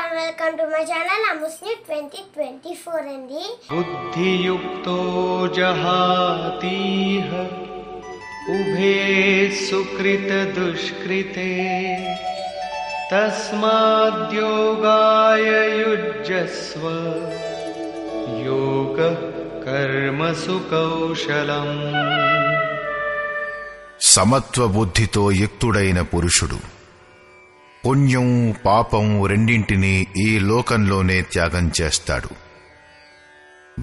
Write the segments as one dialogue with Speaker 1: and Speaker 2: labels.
Speaker 1: and welcome to my channel Amusni 2024 అండి.
Speaker 2: బుద్ధియుక్తో జహాతీహ ఉభే సుకృత దుష్కృతే తస్మాద్యోగాయ యుజ్యస్వ యోగ కర్మసు కౌశలం.
Speaker 3: సమత్వ బుద్ధితో యుక్తుడైన పురుషుడు పుణ్యం పాపం రెండింటినీ ఈ లోకంలోనే త్యాగం చేస్తాడు,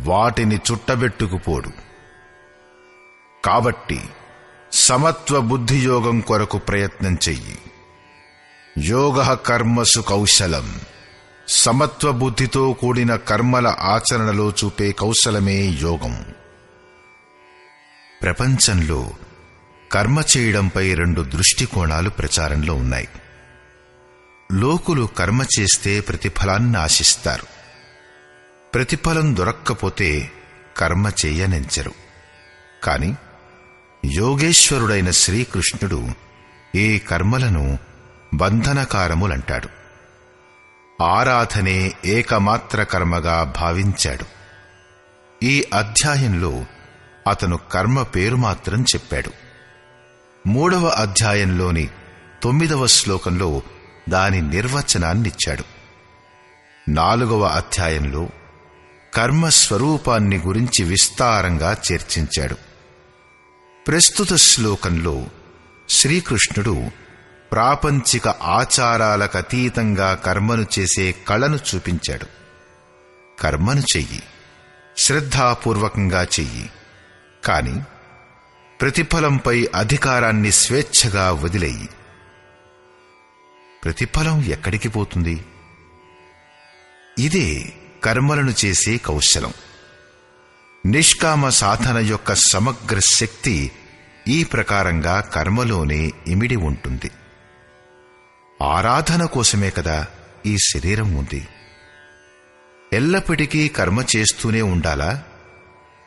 Speaker 3: వాటిని చుట్టబెట్టుకుపోడు. కాబట్టి సమత్వ బుద్ధియోగం కొరకు ప్రయత్నం చెయ్యి. యోగ కర్మసు కౌశలం. సమత్వ బుద్ధితో కూడిన కర్మల ఆచరణలో చూపే కౌశలమే యోగం. ప్రపంచంలో కర్మ చేయడంపై రెండు దృష్టికోణాలు ప్రచారంలో ఉన్నాయి. లోకులు కర్మ చేస్తే ప్రతిఫలాన్ని ఆశిస్తారు. ప్రతిఫలం దొరక్కపోతే కర్మ చేయనించరు. కాని యోగేశ్వరుడైన శ్రీకృష్ణుడు ఈ కర్మలను బంధనకారములంటాడు. ఆరాధనే ఏకమాత్ర కర్మగా భావించాడు. ఈ అధ్యాయంలో అతను కర్మ పేరు మాత్రం చెప్పాడు. 3వ అధ్యాయంలోని 9వ శ్లోకంలో దాని నిర్వచనాన్నిచ్చాడు. 4వ అధ్యాయంలో కర్మ స్వరూపాన్ని గురించి విస్తారంగా చర్చించాడు. ప్రస్తుత శ్లోకంలో శ్రీకృష్ణుడు ప్రాపంచిక ఆచారాలకతీతంగా కర్మను చేసే కళను చూపించాడు. కర్మను చెయ్యి, శ్రద్ధాపూర్వకంగా చెయ్యి, కాని ప్రతిఫలంపై అధికారాన్ని స్వేచ్ఛగా వదిలేయి. ప్రతిఫలం ఎక్కడికి పోతుంది? ఇదే కర్మలను చేసే కౌశలం. నిష్కామ సాధన యొక్క సమగ్ర శక్తి ఈ ప్రకారంగా కర్మలోనే ఇమిడి ఉంటుంది. ఆరాధన కోసమే కదా ఈ శరీరం ఉంది. ఎల్లప్పటికీ కర్మ చేస్తూనే ఉండాలా,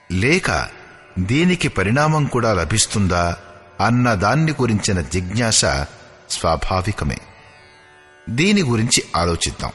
Speaker 3: లేక దీనికి పరిణామం కూడా లభిస్తుందా అన్న దాన్ని గురించిన జిజ్ఞాస స్వాభావికమే. దీని గురించి ఆలోచిద్దాం.